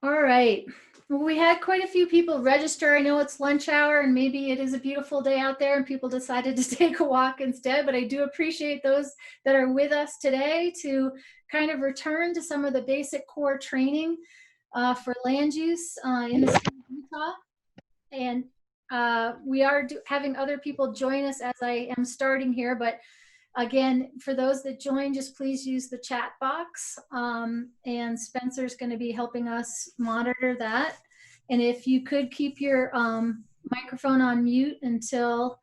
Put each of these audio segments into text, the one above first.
All right. Well, we had quite a few people register. I know it's lunch hour and maybe it is a beautiful day out there and people decided to take a walk instead, but I do appreciate those that are with us today to kind of return to some of the basic core training for land use in the state of Utah. And we are having other people join us as I am starting here, but again, for those that join, just please use the chat box. And Spencer's going to be helping us monitor that. And if you could keep your microphone on mute until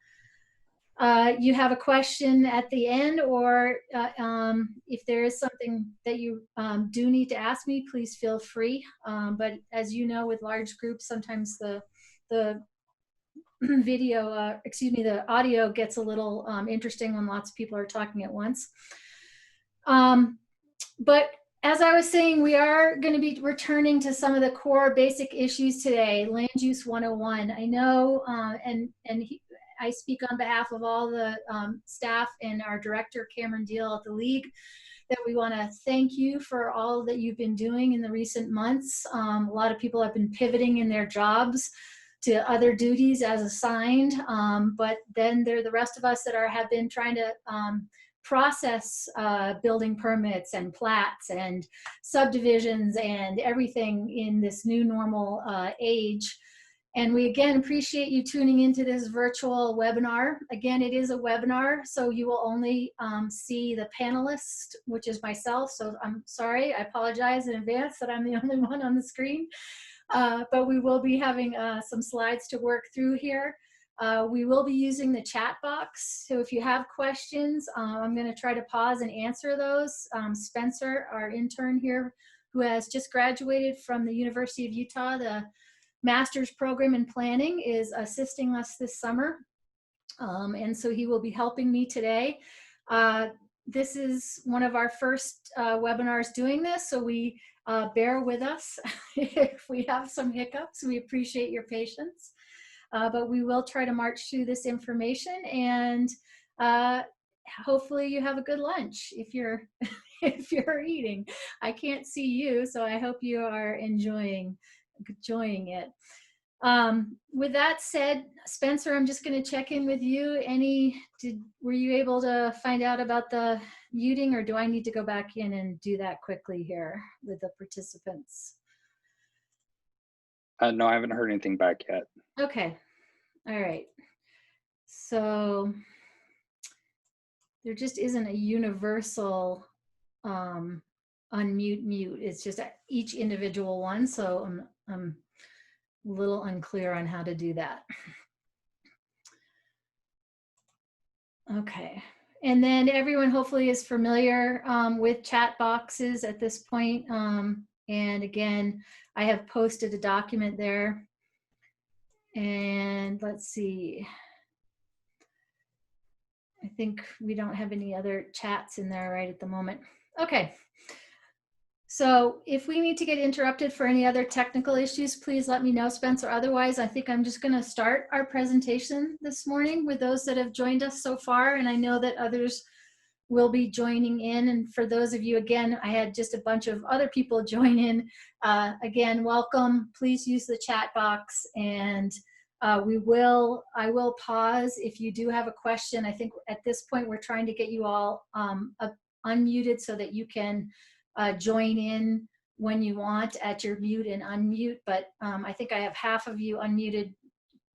you have a question at the end, or if there is something that you do need to ask me, please feel free. But as you know, with large groups, sometimes the the audio gets a little interesting when lots of people are talking at once. But as I was saying, we are going to be returning to some of the core basic issues today, Land Use 101. I know, I speak on behalf of all the staff and our director, Cameron Deal at the League, that we want to thank you for all that you've been doing in the recent months. A lot of people have been pivoting in their jobs to other duties as assigned, but then there are the rest of us that have been trying to process building permits and plats and subdivisions and everything in this new normal age. And we again appreciate you tuning into this virtual webinar. Again, it is a webinar, so you will only see the panelist, which is myself. So I'm sorry, I apologize in advance that I'm the only one on the screen. But we will be having some slides to work through here. We will be using the chat box. So if you have questions, I'm going to try to pause and answer those. Spencer, our intern here, who has just graduated from the University of Utah, the master's program in planning, is assisting us this summer. And so he will be helping me today. This is one of our first webinars doing this, so we bear with us if we have some hiccups. We appreciate your patience, but we will try to march through this information, and hopefully you have a good lunch if you're if you're eating. I can't see you, so I hope you are enjoying it. With that said, Spencer, I'm just going to check in with you. Were you able to find out about the muting, or do I need to go back in and do that quickly here with the participants? No, I haven't heard anything back yet. Okay. All right. So there just isn't a universal unmute mute. It's just each individual one. So I'm a little unclear on how to do that. Okay. And then everyone hopefully is familiar with chat boxes at this point. And again, I have posted a document there. And let's see. I think we don't have any other chats in there right at the moment. Okay. So if we need to get interrupted for any other technical issues, please let me know, Spencer. Otherwise, I think I'm just going to start our presentation this morning with those that have joined us so far. And I know that others will be joining in. And for those of you, again, I had just a bunch of other people join in. Again, welcome. Please use the chat box, and I will pause if you do have a question. I think at this point, we're trying to get you all unmuted so that you can join in when you want at your mute and unmute. But I think I have half of you unmuted,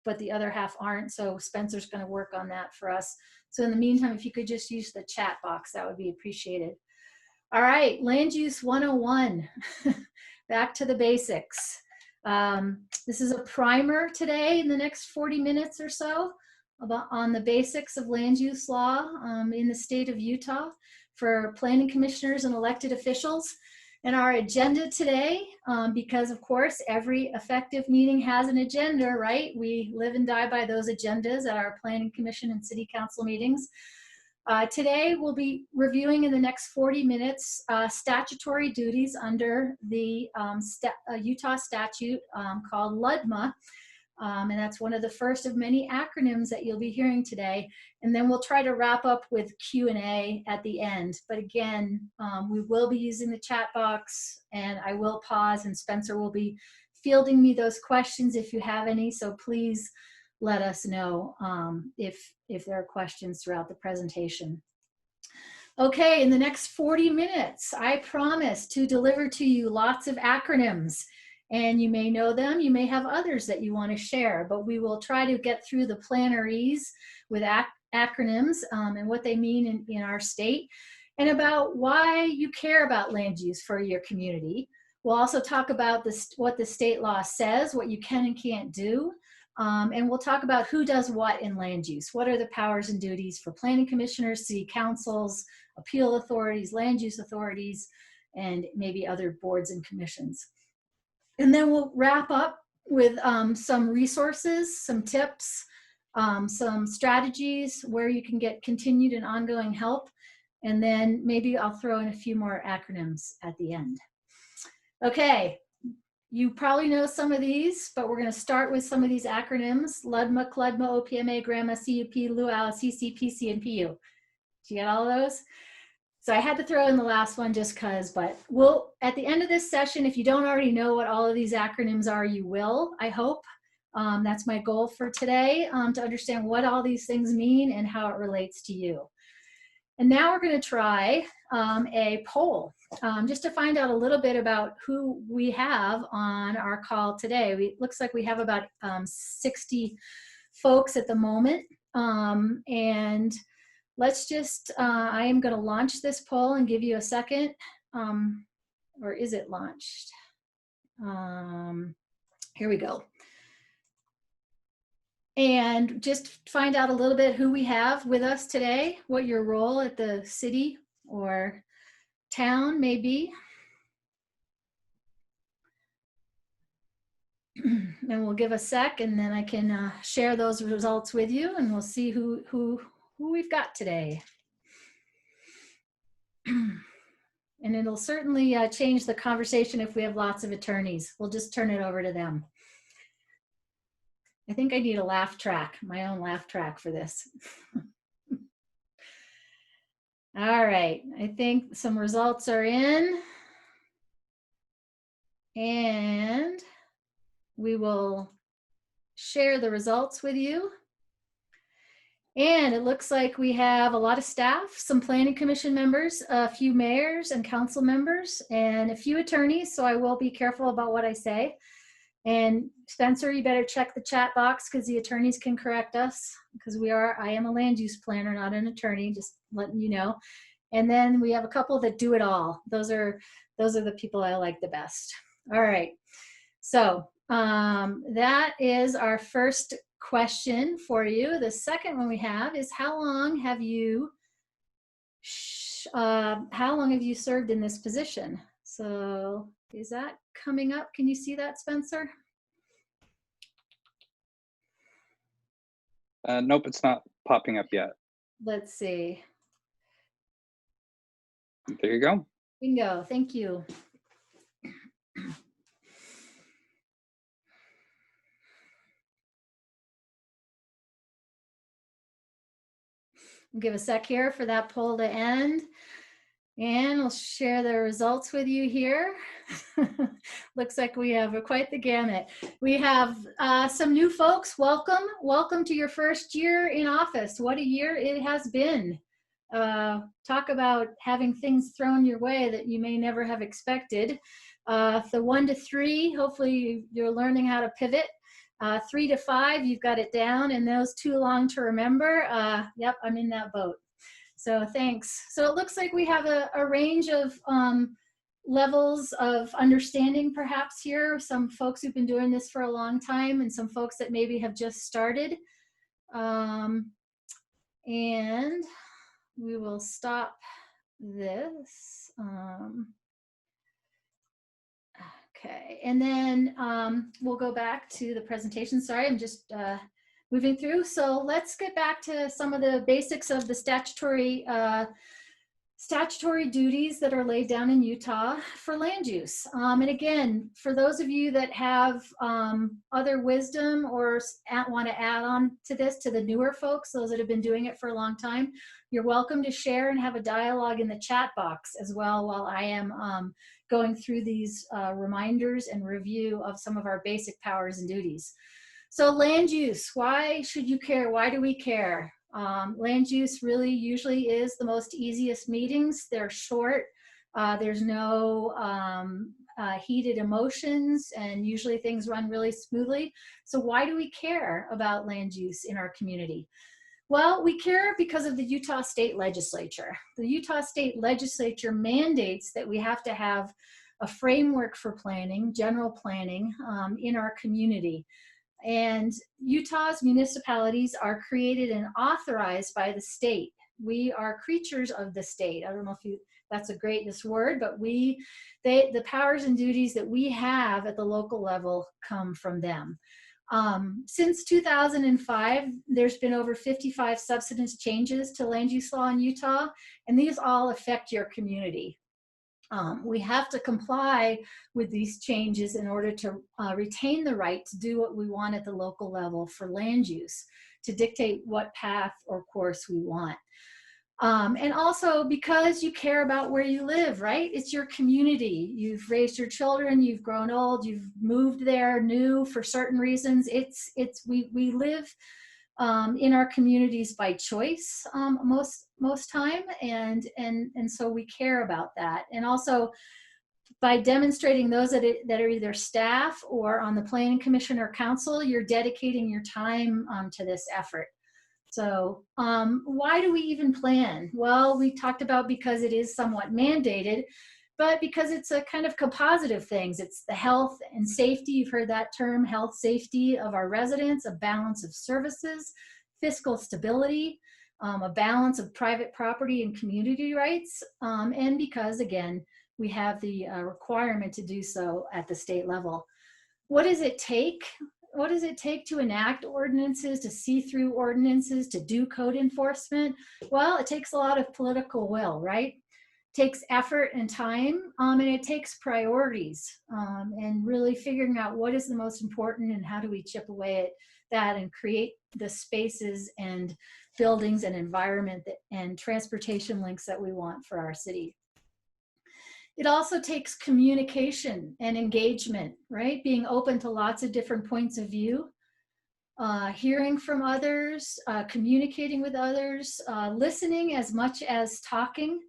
but the other half aren't. So Spencer's going to work on that for us. So in the meantime, if you could just use the chat box, that would be appreciated. All right, Land Use 101, back to the basics. This is a primer today in the next 40 minutes or so on the basics of land use law in the state of Utah for planning commissioners and elected officials. And our agenda today, because of course every effective meeting has an agenda, right? We live and die by those agendas at our planning commission and city council meetings. Today we'll be reviewing in the next 40 minutes statutory duties under the Utah statute called LUDMA. And that's one of the first of many acronyms that you'll be hearing today. And then we'll try to wrap up with Q&A at the end. But again, we will be using the chat box, and I will pause, and Spencer will be fielding me those questions if you have any. So please let us know if there are questions throughout the presentation. Okay, in the next 40 minutes, I promise to deliver to you lots of acronyms. And you may know them, you may have others that you want to share, but we will try to get through the planarese with acronyms and what they mean in our state, and about why you care about land use for your community. We'll also talk about what the state law says, what you can and can't do, and we'll talk about who does what in land use. What are the powers and duties for planning commissioners, city councils, appeal authorities, land use authorities, and maybe other boards and commissions. And then we'll wrap up with some resources, some tips, some strategies where you can get continued and ongoing help. And then maybe I'll throw in a few more acronyms at the end. Okay, you probably know some of these, but we're going to start with some of these acronyms: LUDMA, CLUDMA, OPMA, GRAMA, CUP, LUAL, CC, PC, and PU. Do you get all of those? So I had to throw in the last one just because, but we'll, at the end of this session, if you don't already know what all of these acronyms are, you will, I hope. That's my goal for today, to understand what all these things mean and how it relates to you. And now we're going to try a poll, just to find out a little bit about who we have on our call today. It looks like we have about 60 folks at the moment, and let's just, I am going to launch this poll and give you a second, or is it launched? Here we go. And just find out a little bit who we have with us today, what your role at the city or town may be. And we'll give a sec, and then I can share those results with you, and we'll see who we've got today. And it'll certainly change the conversation if we have lots of attorneys. We'll just turn it over to them. I think I need a laugh track, my own laugh track for this. All right, I think some results are in. And we will share the results with you. And it looks like we have a lot of staff, some planning commission members, a few mayors and council members, and a few attorneys, so I will be careful about what I say. And Spencer, you better check the chat box because the attorneys can correct us, because I am a land use planner, not an attorney, just letting you know. And then we have a couple that do it all. Those are the people I like the best. All right, so that is our first question for you. The second one we have is, how long have you served in this position? So is that coming up? Can you see that, Spencer? Nope, it's not popping up yet. Let's see. There you go. Bingo, thank you. Give a sec here for that poll to end, and I'll share the results with you here. Looks like we have quite the gamut. We have some new folks. Welcome to your first year in office. What a year it has been. Talk about having things thrown your way that you may never have expected. The 1 to 3, hopefully you're learning how to pivot. 3 to 5, you've got it down, and those too long to remember. Yep, I'm in that boat. So thanks. So it looks like we have a range of levels of understanding perhaps here. Some folks who've been doing this for a long time, and some folks that maybe have just started. And we will stop this. Okay, and then we'll go back to the presentation. Sorry, I'm just moving through. So let's get back to some of the basics of the statutory statutory duties that are laid down in Utah for land use. And again, for those of you that have other wisdom or want to add on to this, to the newer folks, those that have been doing it for a long time, you're welcome to share and have a dialogue in the chat box as well while I am going through these reminders and review of some of our basic powers and duties. So land use, why should you care? Why do we care? Land use really usually is the most easiest meetings. They're short. There's no heated emotions, and usually things run really smoothly. So why do we care about land use in our community? Well, we care because of the Utah State Legislature. The Utah State Legislature mandates that we have to have a framework for planning, general planning, in our community. And Utah's municipalities are created and authorized by the state. We are creatures of the state. I don't know if that's a greatest word, but the powers and duties that we have at the local level come from them. Since 2005, there's been over 55 substantive changes to land use law in Utah, and these all affect your community. We have to comply with these changes in order to retain the right to do what we want at the local level for land use, to dictate what path or course we want. And also because you care about where you live, right? It's your community. You've raised your children, you've grown old, you've moved there new for certain reasons. We live in our communities by choice most time, and so we care about that. And also by demonstrating those that are either staff or on the planning commission or council, you're dedicating your time to this effort. So why do we even plan? Well, we talked about because it is somewhat mandated, but because it's a kind of composite of things. It's the health and safety, you've heard that term, health, safety of our residents, a balance of services, fiscal stability, a balance of private property and community rights, and because, again, we have the requirement to do so at the state level. What does it take? What does it take to enact ordinances, to see through ordinances, to do code enforcement? Well, it takes a lot of political will, right? Takes effort and time, and it takes priorities, and really figuring out what is the most important and how do we chip away at that and create the spaces and buildings and environment and transportation links that we want for our city. It also takes communication and engagement, right? Being open to lots of different points of view, hearing from others, communicating with others, listening as much as talking.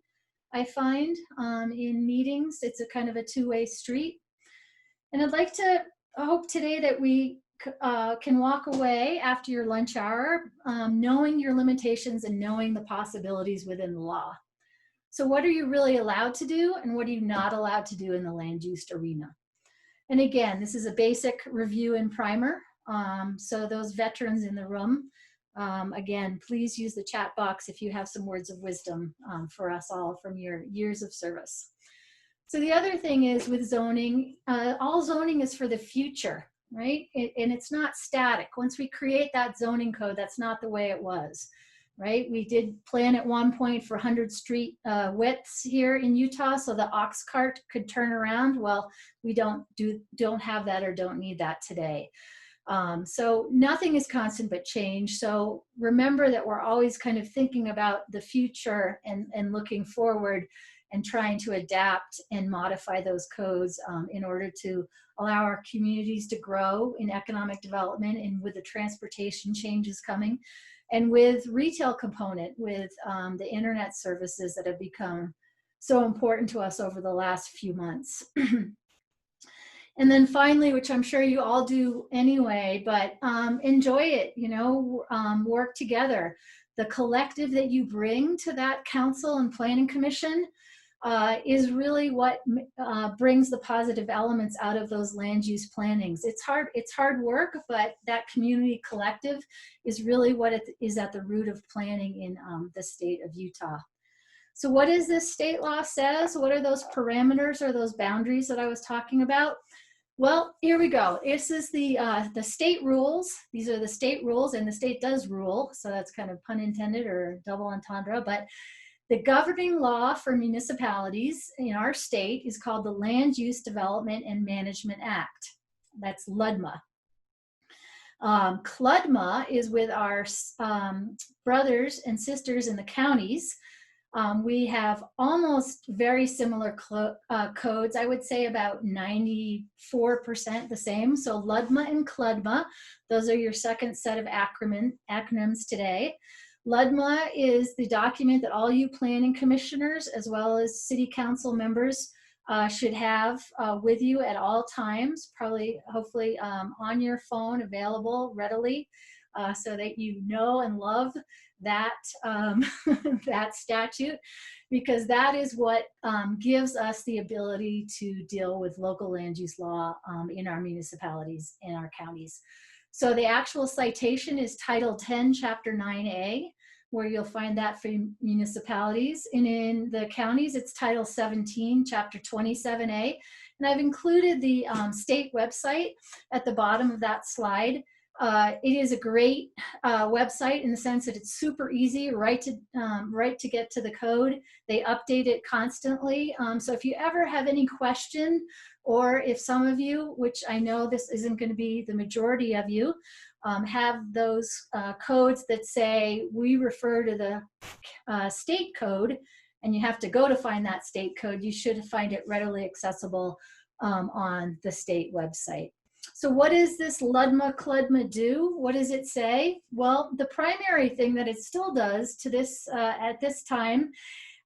I find in meetings, it's a kind of a two-way street. And I hope today that we can walk away after your lunch hour knowing your limitations and knowing the possibilities within the law. So what are you really allowed to do and what are you not allowed to do in the land use arena? And again, this is a basic review and primer. So those veterans in the room, again, please use the chat box if you have some words of wisdom for us all from your years of service. So the other thing is with zoning, all zoning is for the future, right? And it's not static. Once we create that zoning code, that's not the way it was, right? We did plan at one point for 100 street widths here in Utah so the ox cart could turn around. Well, we don't have that or don't need that today. So nothing is constant but change. So remember that we're always kind of thinking about the future and looking forward and trying to adapt and modify those codes in order to allow our communities to grow in economic development and with the transportation changes coming and with retail component, with the internet services that have become so important to us over the last few months. And then finally, which I'm sure you all do anyway, but enjoy it, you know, work together. The collective that you bring to that council and planning commission is really what brings the positive elements out of those land use plannings. It's hard work, but that community collective is really what is at the root of planning in the state of Utah. So what is this state law says? What are those parameters or those boundaries that I was talking about? Well, here we go. This is the state rules. These are the state rules, and the state does rule. So that's kind of pun intended or double entendre, but The governing law for municipalities in our state is called the Land Use Development and Management Act. That's LUDMA. CLUDMA is with our brothers and sisters in the counties. We have almost very similar codes. I would say about 94% the same. So LUDMA and CLUDMA, those are your second set of acronyms today. LUDMA is the document that all you planning commissioners as well as city council members should have with you at all times, probably, hopefully on your phone, available readily, so that you know and love that, that statute, because that is what gives us the ability to deal with local land use law in our municipalities, in our counties. So the actual citation is Title 10, Chapter 9A, where you'll find that for municipalities. And in the counties, it's Title 17, Chapter 27A. And I've included the state website at the bottom of that slide. It is a great website in the sense that it's super easy, right to get to the code. They update it constantly. So if you ever have any question, or if some of you, which I know this isn't going to be the majority of you, have those codes that say we refer to the state code, and you have to go to find that state code, you should find it readily accessible on the state website. So what does this LUDMA CLUDMA do? What does it say? Well, the primary thing that it still does to this at this time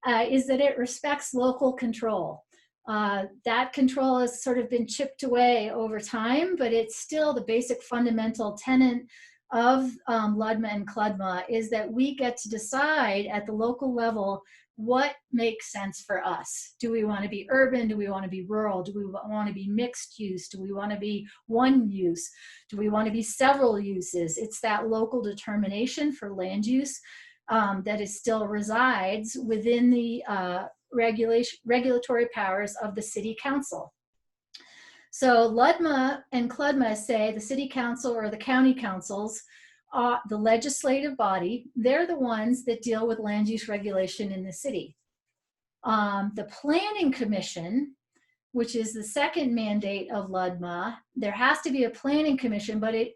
is that it respects local control. That control has sort of been chipped away over time, but it's still the basic fundamental tenet of LUDMA and CLUDMA is that we get to decide at the local level what makes sense for us. Do we want to be urban? Do we want to be rural? Do we want to be mixed use? Do we want to be one use? Do we want to be several uses? It's that local determination for land use that is still resides within the regulatory powers of the city council. So LUDMA and CLUDMA say the city council or the county councils, the legislative body, they're the ones that deal with land use regulation in the city. The planning commission, which is the second mandate of LUDMA, there has to be a planning commission, but it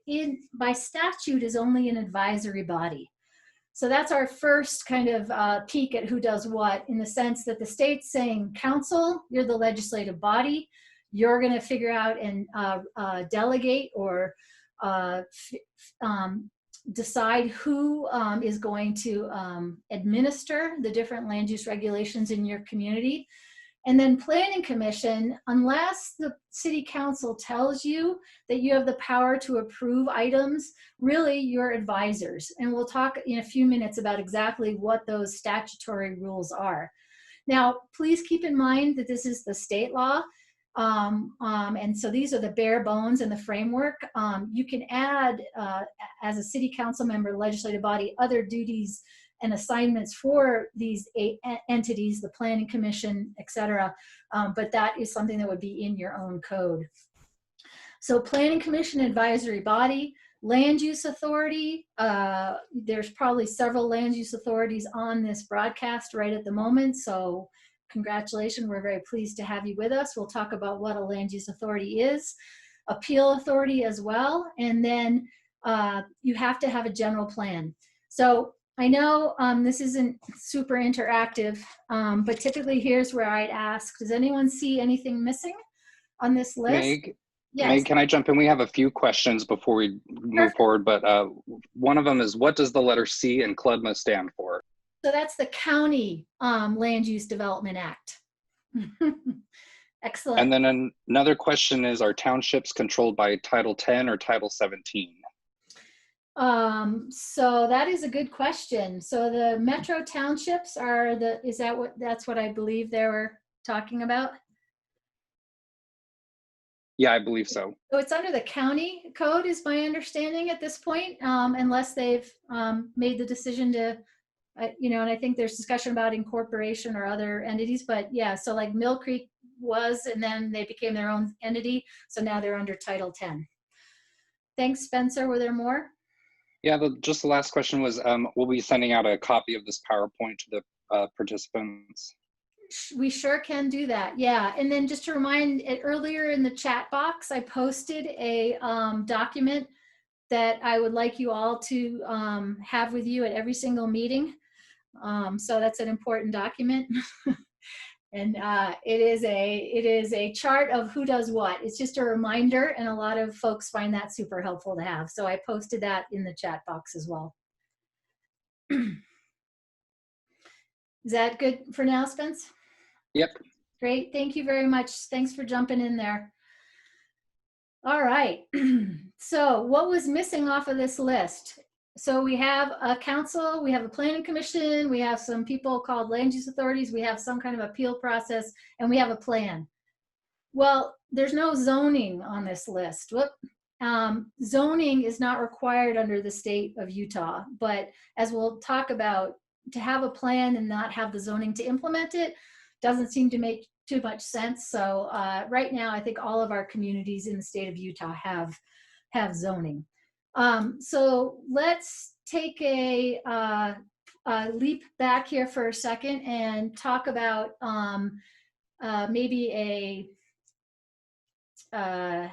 by statute is only an advisory body. So that's our first kind of peek at who does what, in the sense that the state's saying, council, you're the legislative body, you're going to figure out and delegate or decide who is going to administer the different land use regulations in your community. And then planning commission, unless the city council tells you that you have the power to approve items, really you're advisors. And we'll talk in a few minutes about exactly what those statutory rules are. Now, please keep in mind that this is the state law. And so these are the bare bones and the framework. You can add, as a city council member, legislative body, other duties and assignments for these entities, the planning commission, etc. But that is something that would be in your own code. So planning commission, advisory body, land use authority. There's probably several land use authorities on this broadcast right at the moment. So congratulations, we're very pleased to have you with us. We'll talk about what a land use authority is, appeal authority as well, and then you have to have a general plan. So I know this isn't super interactive, but typically here's where I'd ask, does anyone see anything missing on this list? Meg, yes. Meg, can I jump in? We have a few questions before we move forward, but one of them is, what does the letter C in CLUDMA stand for? So that's the County Land Use Development Act. Excellent. And then another question is, are townships controlled by Title 10 or Title 17? So that is a good question. So the metro townships are that's what I believe they were talking about? Yeah, I believe so. So it's under the county code is my understanding at this point, unless they've made the decision to, and I think there's discussion about incorporation or other entities, but yeah, so like Mill Creek was, and then they became their own entity. So now they're under Title 10. Thanks, Spencer. Were there more? Yeah, just the last question was, we'll be sending out a copy of this PowerPoint to the participants? We sure can do that. Yeah. And then just to remind it, earlier in the chat box, I posted a document that I would like you all to have with you at every single meeting. So that's an important document. And it is a chart of who does what. It's just a reminder, and a lot of folks find that super helpful to have. So I posted that in the chat box as well. Is that good for now, Spence? Yep. Great. Thank you very much. Thanks for jumping in there. All right. So what was missing off of this list? So we have a council, we have a planning commission, we have some people called land use authorities, we have some kind of appeal process, and we have a plan. Well, there's no zoning on this list. Zoning is not required under the state of Utah, but as we'll talk about, to have a plan and not have the zoning to implement it doesn't seem to make too much sense. So right now, I think all of our communities in the state of Utah have zoning. So let's take a leap back here for a second and talk about maybe a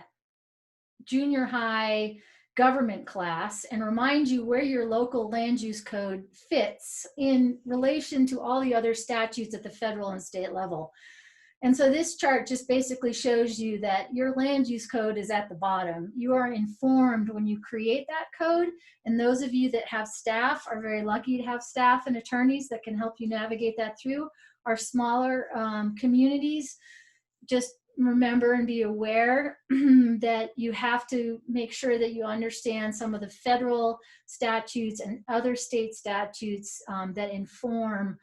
junior high government class, and remind you where your local land use code fits in relation to all the other statutes at the federal and state level. And so this chart just basically shows you that your land use code is at the bottom. You are informed when you create that code, and those of you that have staff are very lucky to have staff and attorneys that can help you navigate that through. Our smaller communities, just remember and be aware that you have to make sure that you understand some of the federal statutes and other state statutes that inform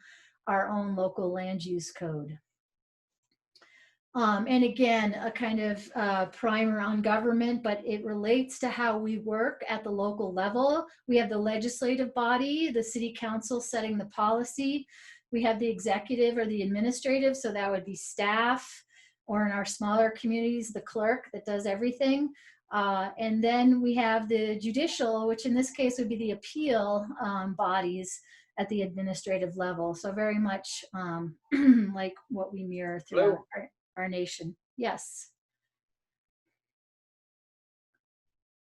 our own local land use code. And again, a kind of primer on government, but it relates to how we work at the local level. We have the legislative body, the city council setting the policy. We have the executive or the administrative, so that would be staff, or in our smaller communities, the clerk that does everything. And then we have the judicial, which in this case would be the appeal bodies at the administrative level. So very much like what we mirror throughout our nation. Yes.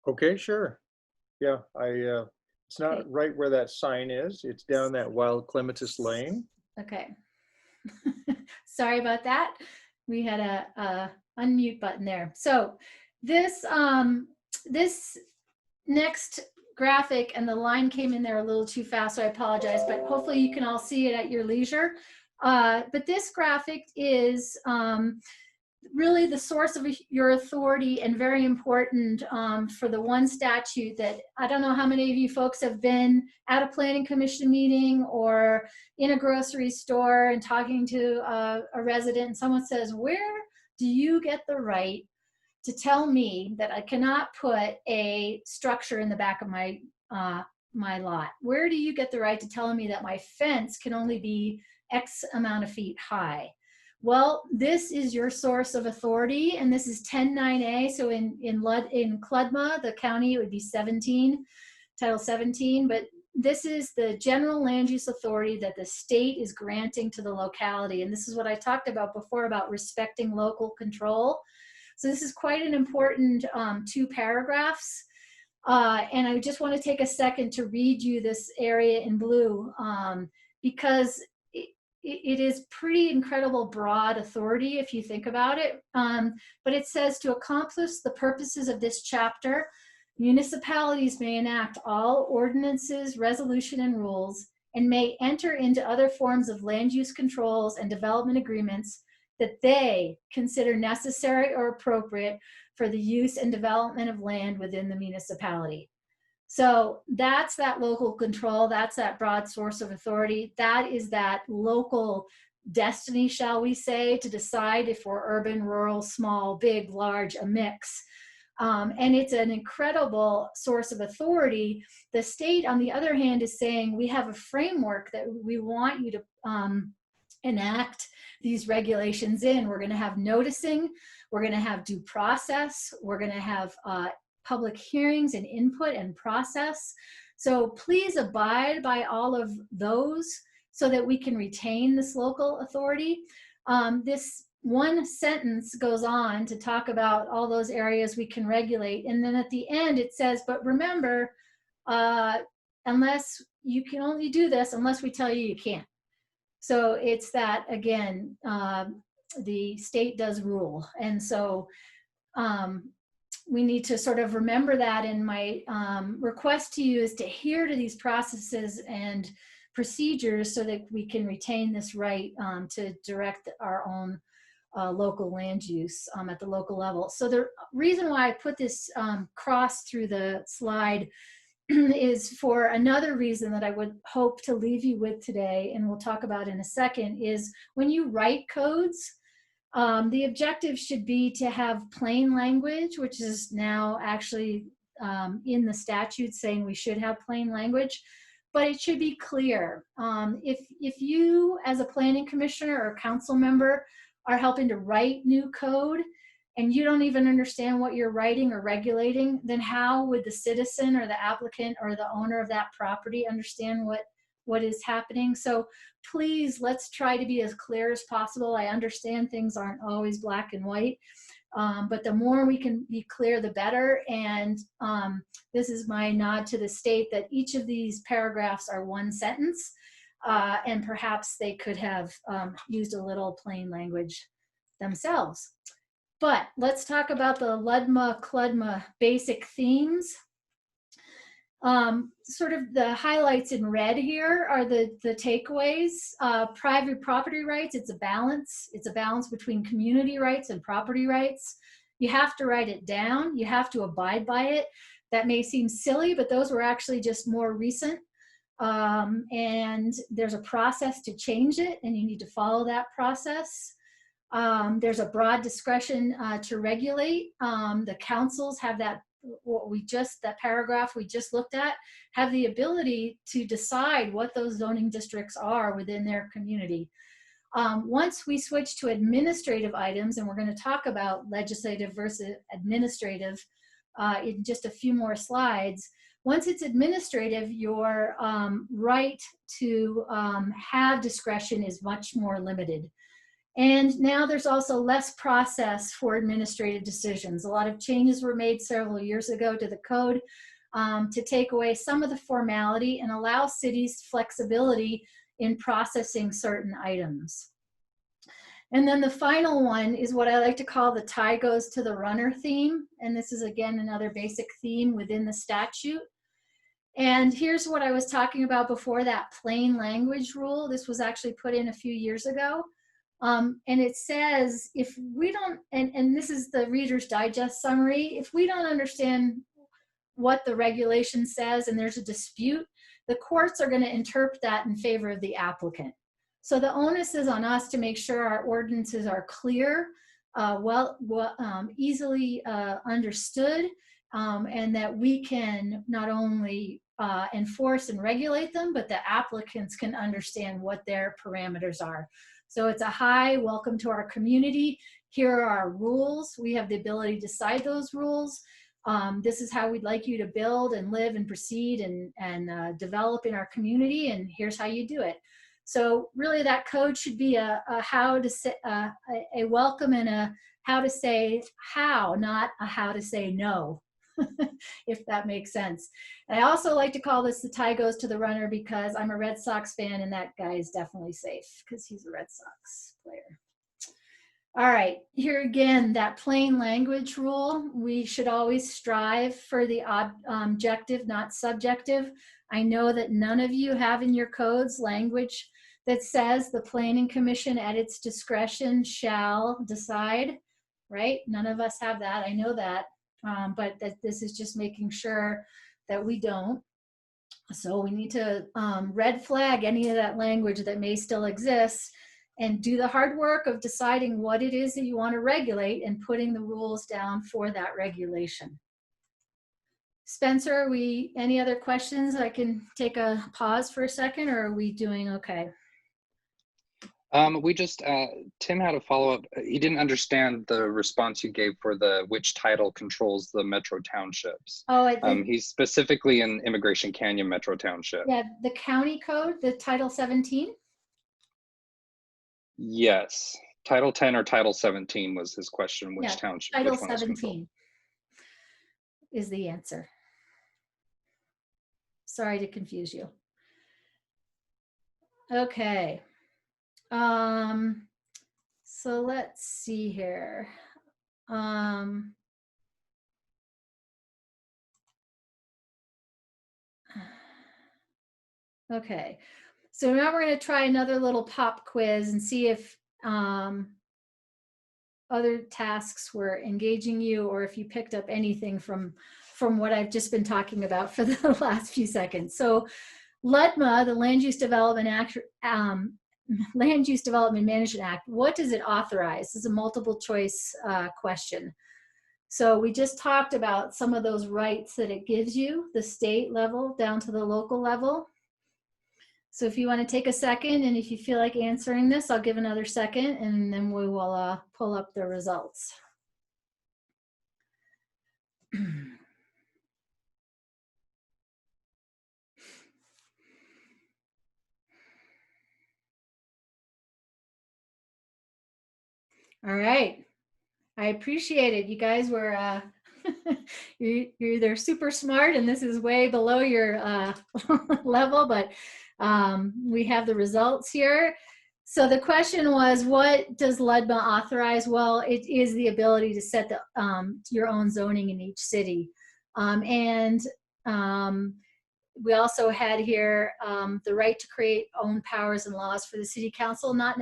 Okay, sure. Yeah, it's not Okay. right where that sign is. It's down that wild clematis lane. Okay. Sorry about that. We had a unmute button there. So this this next graphic, and the line came in there a little too fast, so I apologize, but hopefully you can all see it at your leisure. But this graphic is really the source of your authority, and very important for the one statute that I don't know how many of you folks have been at a planning commission meeting or in a grocery store and talking to a resident, and someone says, where do you get the right to tell me that I cannot put a structure in the back of my my lot? Where do you get the right to tell me that my fence can only be X amount of feet high? Well, this is your source of authority, and this is 10.9a. So in CLUDMA, the county, it would be 17, Title 17. But this is the general land use authority that the state is granting to the locality. And this is what I talked about before about respecting local control. So this is quite an important 2 paragraphs. And I just want to take a second to read you this area in blue because it is pretty incredible broad authority if you think about it. But it says, to accomplish the purposes of this chapter, municipalities may enact all ordinances, resolution, and rules, and may enter into other forms of land use controls and development agreements that they consider necessary or appropriate for the use and development of land within the municipality. So that's that local control. That's that broad source of authority. That is that local destiny, shall we say, to decide if we're urban, rural, small, big, large, a mix. And it's an incredible source of authority. The state, on the other hand, is saying we have a framework that we want you to enact these regulations in. We're going to have noticing. We're going to have due process. We're going to have public hearings and input and process. So please abide by all of those so that we can retain this local authority. This one sentence goes on to talk about all those areas we can regulate. And then at the end it says, but remember, unless you can only do this unless we tell you you can't. So it's that, again, the state does rule. And so we need to sort of remember that. And my request to you is to adhere to these processes and procedures so that we can retain this right to direct our own local land use at the local level. So the reason why I put this cross through the slide is for another reason that I would hope to leave you with today, and we'll talk about in a second, is when you write codes, the objective should be to have plain language, which is now actually in the statute saying we should have plain language, but it should be clear. If you as a planning commissioner or council member are helping to write new code and you don't even understand what you're writing or regulating, then how would the citizen or the applicant or the owner of that property understand what is happening? So please, let's try to be as clear as possible. I understand things aren't always black and white, but the more we can be clear, the better. And this is my nod to the state that each of these paragraphs are one sentence, and perhaps they could have used a little plain language themselves. But let's talk about the LUDMA-CLUDMA basic themes. Sort of the highlights in red here are the takeaways. Private property rights, it's a balance. It's a balance between community rights and property rights. You have to write it down. You have to abide by it. That may seem silly, but those were actually just more recent. And there's a process to change it, and you need to follow that process. There's a broad discretion to regulate. The councils have that, that paragraph we just looked at, have the ability to decide what those zoning districts are within their community. Once we switch to administrative items, and we're going to talk about legislative versus administrative in just a few more slides. Once it's administrative, your right to have discretion is much more limited. And now there's also less process for administrative decisions. A lot of changes were made several years ago to the code to take away some of the formality and allow cities flexibility in processing certain items. And then the final one is what I like to call the tie goes to the runner theme. And this is, again, another basic theme within the statute. And here's what I was talking about before, that plain language rule. This was actually put in a few years ago. And it says, if we don't, and this is the Reader's Digest summary, if we don't understand what the regulation says and there's a dispute, the courts are going to interpret that in favor of the applicant. So the onus is on us to make sure our ordinances are clear, easily understood, and that we can not only enforce and regulate them, but the applicants can understand what their parameters are. So it's a hi, welcome to our community. Here are our rules. We have the ability to decide those rules. This is how we'd like you to build and live and proceed and develop in our community, and here's how you do it. So really that code should be a how to say, a welcome and a how to say how, not a how to say no, if that makes sense. And I also like to call this the tie goes to the runner because I'm a Red Sox fan and that guy is definitely safe because he's a Red Sox player. All right, here again, that plain language rule. We should always strive for the objective, not subjective. I know that none of you have in your codes language that says the Planning Commission at its discretion shall decide, right? None of us have that, I know that, but that this is just making sure that we don't. So we need to red flag any of that language that may still exist and do the hard work of deciding what it is that you want to regulate and putting the rules down for that regulation. Spencer, any other questions? I can take a pause for a second, or are we doing okay? We just, Tim had a follow-up. He didn't understand the response you gave for which title controls the metro townships. Oh, he's specifically in Immigration Canyon Metro Township. Yeah, the county code, the Title 17. Yes. Title 10 or Title 17 was his question. Which Yeah, township? Title Which one is controlled? 17 is the answer. Sorry to confuse you. Okay. So let's see here. Okay. So now we're going to try another little pop quiz and see if other tasks were engaging you, or if you picked up anything from what I've just been talking about for the last few seconds. So LUDMA, the Land Use Development Act, Land Use Development Management Act, what does it authorize? This is a multiple choice question. So we just talked about some of those rights that it gives you, the state level down to the local level. So if you want to take a second, and if you feel like answering this, I'll give another second, and then we will pull up the results. All right. I appreciate it. You guys were, you're either super smart and this is way below your level, but we have the results here. So the question was, what does LUDMA authorize? Well, it is the ability to set the, your own zoning in each city. We also had here the right to create own powers and laws for the city council. Not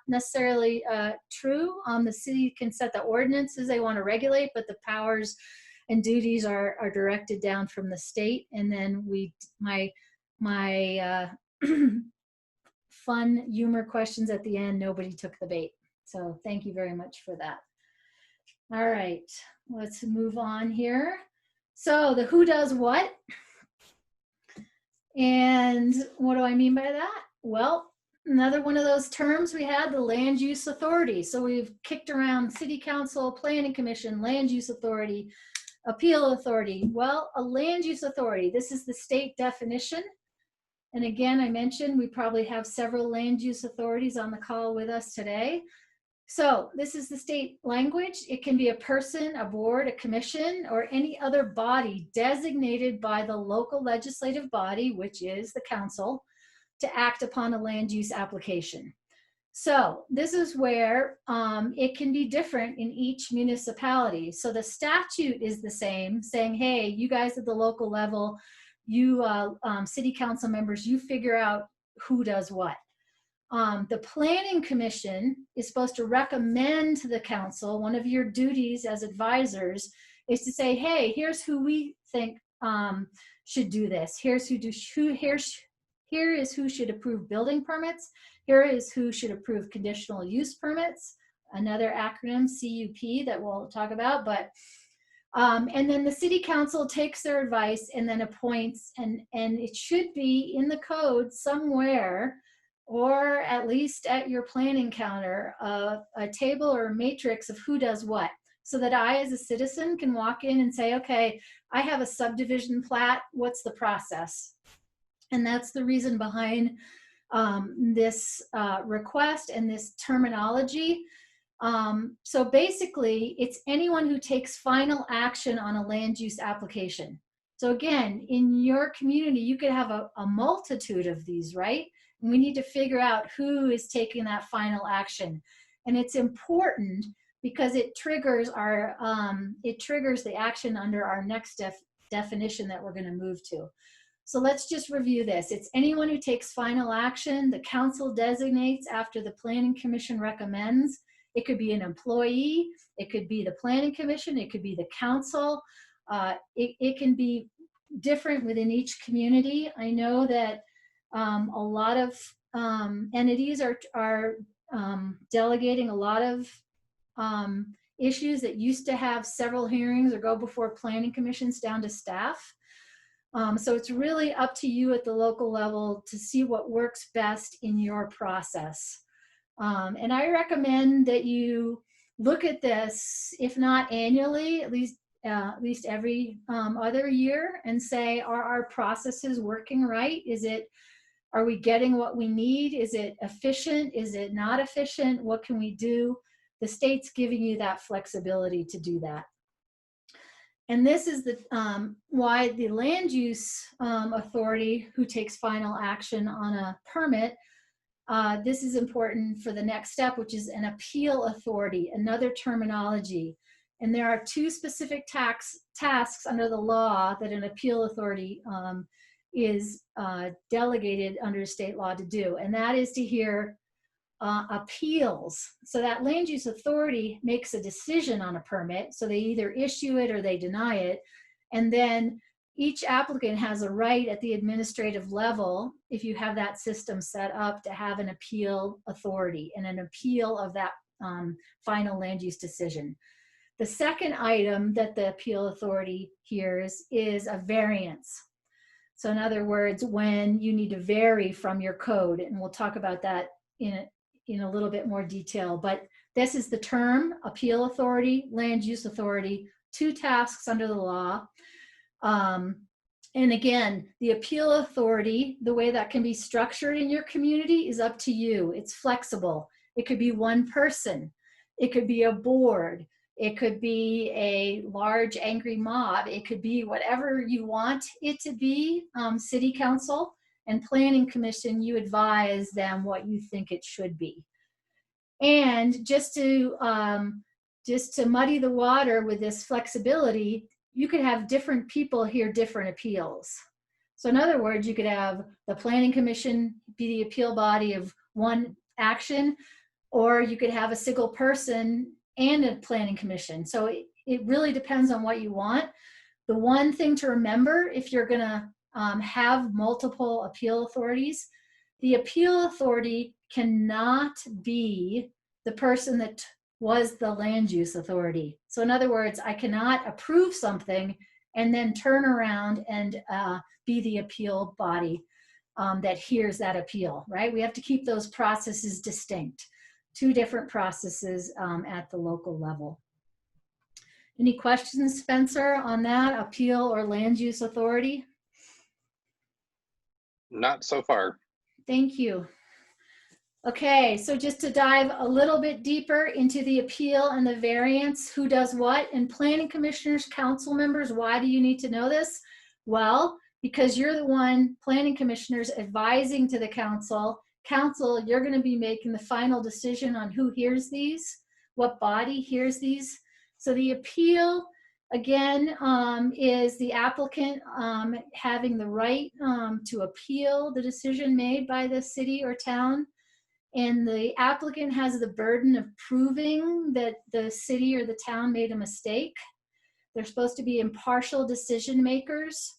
necessarily true. The city can set the ordinances they want to regulate, but the powers and duties are directed down from the state. And then my fun humor questions at the end, nobody took the bait. So thank you very much for that. All right, let's move on here. So the who does what? And what do I mean by that? Well, another one of those terms we had, the land use authority. So we've kicked around city council, planning commission, land use authority, appeal authority. Well, a land use authority, this is the state definition. And again, I mentioned we probably have several land use authorities on the call with us today. So this is the state language. It can be a person, a board, a commission, or any other body designated by the local legislative body, which is the council, to act upon a land use application. So this is where it can be different in each municipality. So the statute is the same, saying, hey, you guys at the local level, you city council members, you figure out who does what. The planning commission is supposed to recommend to the council, one of your duties as advisors is to say, hey, here's who we think should do this. Here is who should approve building permits. Here is who should approve conditional use permits, another acronym, CUP, that we'll talk about. But and then the city council takes their advice and then appoints, and it should be in the code somewhere, or at least at your planning counter, a table or a matrix of who does what, so that I as a citizen can walk in and say, okay, I have a subdivision plat, what's the process? And that's the reason behind this request and this terminology. So basically, it's anyone who takes final action on a land use application. So again, in your community, you could have a multitude of these, right? And we need to figure out who is taking that final action. And it's important because it triggers our, it triggers the action under our next definition that we're going to move to. So let's just review this. It's anyone who takes final action, the council designates after the planning commission recommends. It could be an employee, it could be the planning commission, it could be the council. It can be different within each community. I know that a lot of entities are delegating a lot of issues that used to have several hearings or go before planning commissions down to staff. So it's really up to you at the local level to see what works best in your process. And I recommend that you look at this, if not annually, at least every other year, and say, are our processes working right? Is it Are we getting what we need? Is it efficient? Is it not efficient? What can we do? The state's giving you that flexibility to do that. And this is the why the land use authority, who takes final action on a permit, this is important for the next step, which is an appeal authority, another terminology. And there are two specific tasks under the law that an appeal authority is delegated under state law to do. And that is to hear appeals. So that land use authority makes a decision on a permit. So they either issue it or they deny it. And then each applicant has a right at the administrative level, if you have that system set up, to have an appeal authority and an appeal of that final land use decision. The second item that the appeal authority hears is a variance. So in other words, when you need to vary from your code, and we'll talk about that in a little bit more detail, but this is the term, appeal authority, land use authority, two tasks under the law. And again, the appeal authority, the way that can be structured in your community is up to you. It's flexible. It could be one person. It could be a board. It could be a large angry mob. It could be whatever you want it to be. City council and planning commission, you advise them what you think it should be. And just to muddy the water with this flexibility, you could have different people hear different appeals. So in other words, you could have the planning commission be the appeal body of one action, or you could have a single person and a planning commission. So it really depends on what you want. The one thing to remember, if you're gonna have multiple appeal authorities, the appeal authority cannot be the person that was the land use authority. So in other words, I cannot approve something and then turn around and be the appeal body that hears that appeal, right? We have to keep those processes distinct. Two different processes at the local level. Any questions, Spencer, on that, appeal or land use authority? Not so far. Thank you. Okay, so just to dive a little bit deeper into the appeal and the variance, who does what, and planning commissioners, council members, why do you need to know this? Well, because you're the one, planning commissioners, advising to the council. Council, you're going to be making the final decision on who hears these, what body hears these. So the appeal, again, is the applicant having the right to appeal the decision made by the city or town. And the applicant has the burden of proving that the city or the town made a mistake. They're supposed to be impartial decision makers,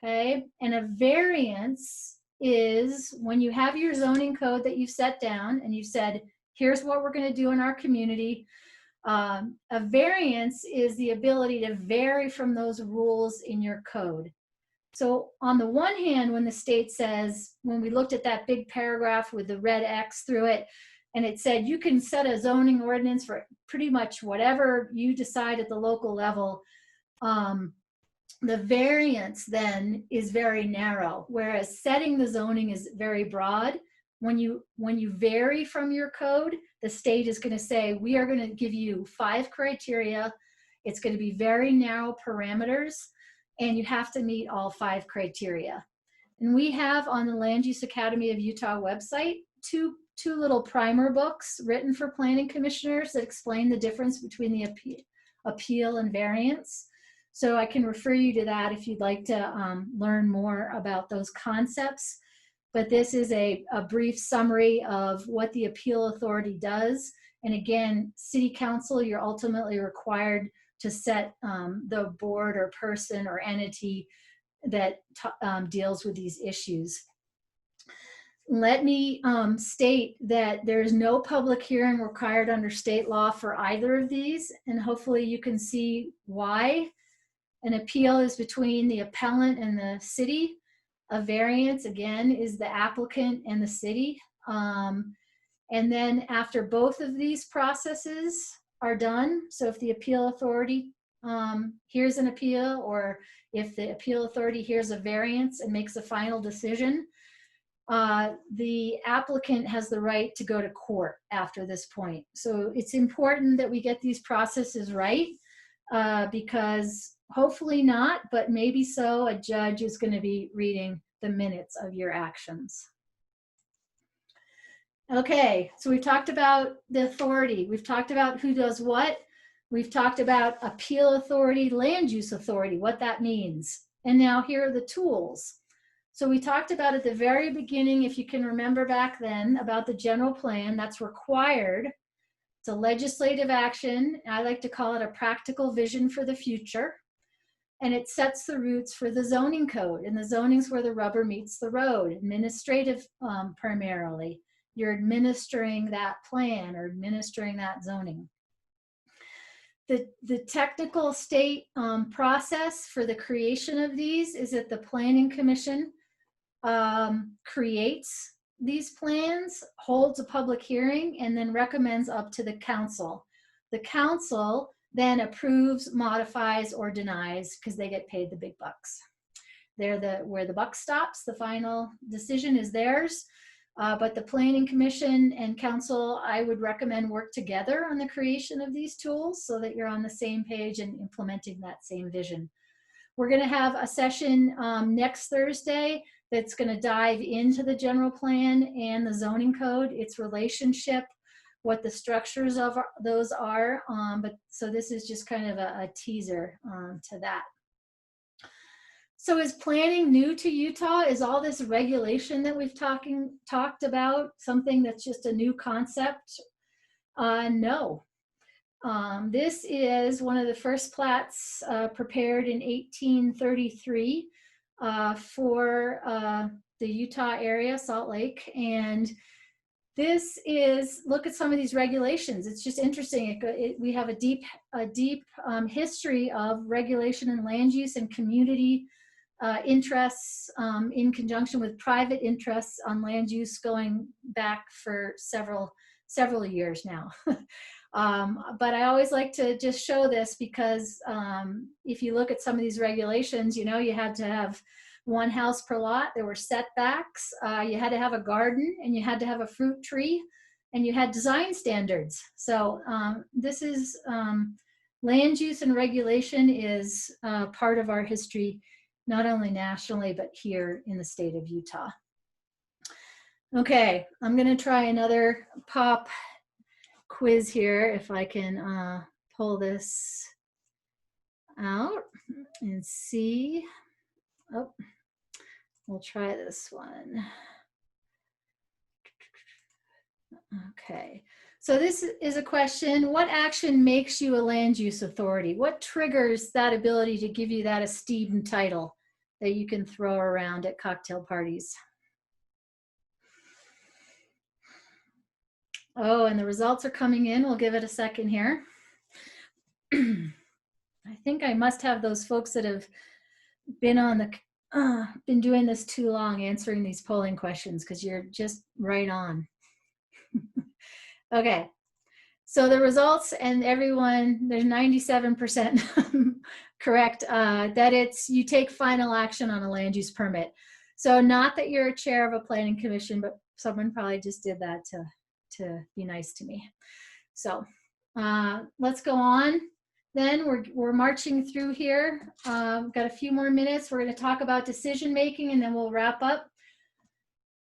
okay? And a variance is when you have your zoning code that you've set down and you've said, here's what we're gonna do in our community. A variance is the ability to vary from those rules in your code. So on the one hand, when the state says, when we looked at that big paragraph with the red X through it, and it said you can set a zoning ordinance for pretty much whatever you decide at the local level, the variance then is very narrow, whereas setting the zoning is very broad. When you vary from your code, the state is going to say, we are going to give you 5 criteria. It's going to be very narrow parameters, and you have to meet all 5 criteria. And we have on the Land Use Academy of Utah website two little primer books written for planning commissioners that explain the difference between the appeal and variance. So I can refer you to that if you'd like to learn more about those concepts. But this is a brief summary of what the appeal authority does. And again, city council, you're ultimately required to set the board or person or entity that deals with these issues. Let me state that there is no public hearing required under state law for either of these, and hopefully you can see why. An appeal is between the appellant and the city. A variance, again, is the applicant and the city. And then after both of these processes are done, so if the appeal authority hears an appeal, or if the appeal authority hears a variance and makes a final decision, the applicant has the right to go to court after this point. So it's important that we get these processes right, because hopefully not, but maybe so, a judge is going to be reading the minutes of your actions. Okay, so we've talked about the authority. We've talked about who does what. We've talked about appeal authority, land use authority, what that means. And now here are the tools. So we talked about at the very beginning, if you can remember back then, about the general plan that's required. It's a legislative action. I like to call it a practical vision for the future. And it sets the roots for the zoning code. And the zoning's where the rubber meets the road, administrative primarily. You're administering that plan or administering that zoning. The technical state process for the creation of these is that the Planning Commission creates these plans, holds a public hearing, and then recommends up to the council. The council then approves, modifies, or denies because they get paid the big bucks. They're where the buck stops. The final decision is theirs. But the Planning Commission and Council, I would recommend work together on the creation of these tools so that you're on the same page and implementing that same vision. We're going to have a session next Thursday that's going to dive into the general plan and the zoning code, its relationship, what the structures of those are. But so this is just kind of a teaser to that. So is planning new to Utah? Is all this regulation that we've talked about something that's just a new concept? No. This is one of the first plats prepared in 1833 for the Utah area, Salt Lake. And this is, look at some of these regulations. It's just interesting. We have a deep history of regulation and land use and community interests in conjunction with private interests on land use going back for several years now. But I always like to just show this because if you look at some of these regulations, you know, you had to have one house per lot. There were setbacks. You had to have a garden, and you had to have a fruit tree, and you had design standards. So this is land use and regulation is part of our history, not only nationally, but here in the state of Utah. Okay, I'm gonna try another pop quiz here if I can pull this out and see. Oh, we'll try this one. Okay, so this is a question. What action makes you a land use authority? What triggers that ability to give you that esteemed title that you can throw around at cocktail parties? Oh, and the results are coming in. We'll give it a second here. I think I must have those folks that have been on the been doing this too long answering these polling questions, because you're just right on. Okay, so the results, and everyone, there's 97% correct, that it's you take final action on a land use permit. So not that you're a chair of a planning commission, but someone probably just did that to be nice to me. So let's go on. Then we're marching through here. Got a few more minutes. We're going to talk about decision making, and then we'll wrap up.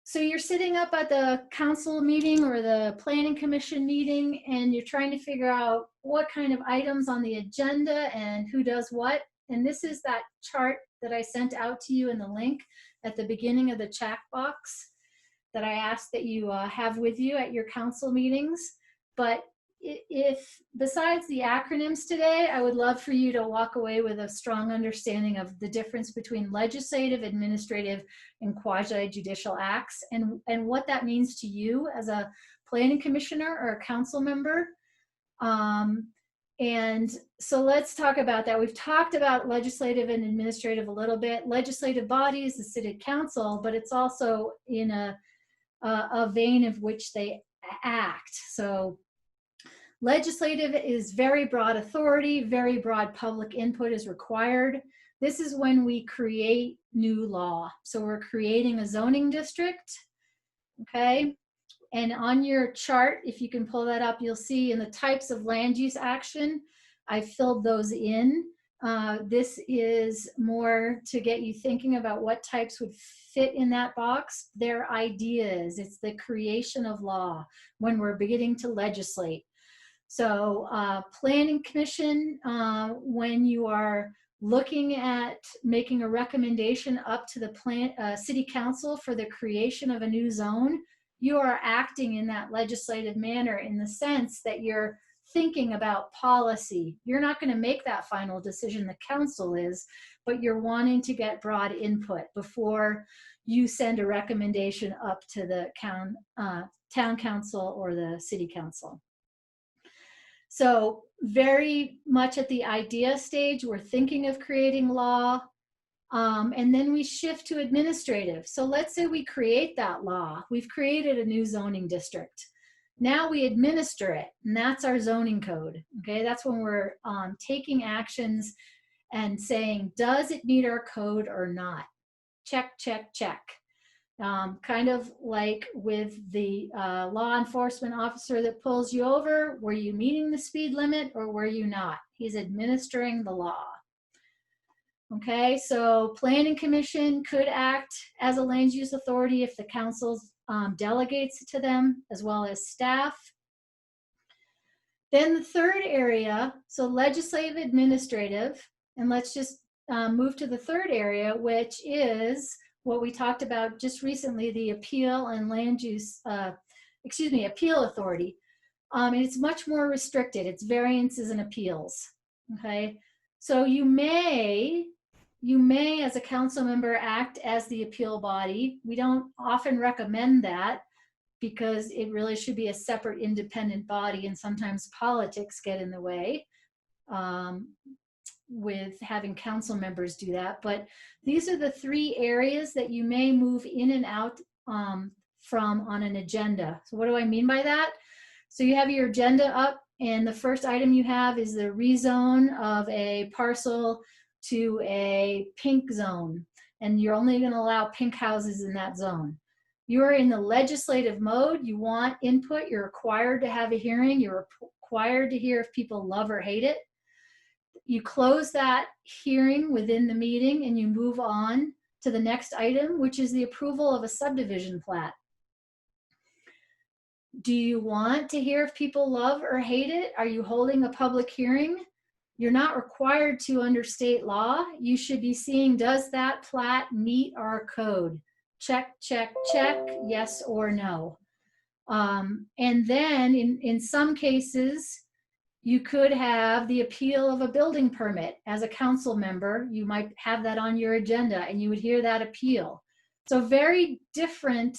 So you're sitting up at the council meeting or the planning commission meeting, and you're trying to figure out what kind of items on the agenda and who does what. And this is that chart that I sent out to you in the link at the beginning of the chat box that I asked that you have with you at your council meetings. But if besides the acronyms today, I would love for you to walk away with a strong understanding of the difference between legislative, administrative, and quasi-judicial acts, and what that means to you as a planning commissioner or a council member. And so let's talk about that. We've talked about legislative and administrative a little bit. Legislative body is the city council, but it's also in a vein of which they act. So legislative is very broad authority, very broad public input is required. This is when we create new law. So we're creating a zoning district, okay? And on your chart, if you can pull that up, you'll see in the types of land use action, I filled those in. This is more to get you thinking about what types would fit in that box. They're ideas. It's the creation of law when we're beginning to legislate. So planning commission, when you are looking at making a recommendation up to the city council for the creation of a new zone, you are acting in that legislative manner in the sense that you're thinking about policy. You're not going to make that final decision, the council is, but you're wanting to get broad input before you send a recommendation up to the town council or the city council. So very much at the idea stage, we're thinking of creating law, and then we shift to administrative. So let's say we create that law. We've created a new zoning district. Now we administer it, and that's our zoning code. Okay, that's when we're taking actions and saying, does it meet our code or not? Check, check, check. Kind of like with the law enforcement officer that pulls you over, were you meeting the speed limit or were you not? He's administering the law. Okay, so planning commission could act as a land use authority if the council delegates it to them, as well as staff. Then the third area, so legislative, administrative, and let's just move to the third area, which is what we talked about just recently, the appeal and land use, appeal authority. And it's much more restricted. It's variances and appeals, okay? So you may, as a council member, act as the appeal body. We don't often recommend that because it really should be a separate independent body, and sometimes politics get in the way with having council members do that. But these are the three areas that you may move in and out from on an agenda. So what do I mean by that? So you have your agenda up, and the first item you have is the rezone of a parcel to a pink zone, and you're only going to allow pink houses in that zone. You're in the legislative mode. You want input. You're required to have a hearing. You're required to hear if people love or hate it. You close that hearing within the meeting and you move on to the next item, which is the approval of a subdivision plat. Do you want to hear if people love or hate it? Are you holding a public hearing? You're not required to under state law. You should be seeing, does that plat meet our code? Check, check, check, yes or no. And then in some cases, you could have the appeal of a building permit. As a council member, you might have that on your agenda and you would hear that appeal. So very different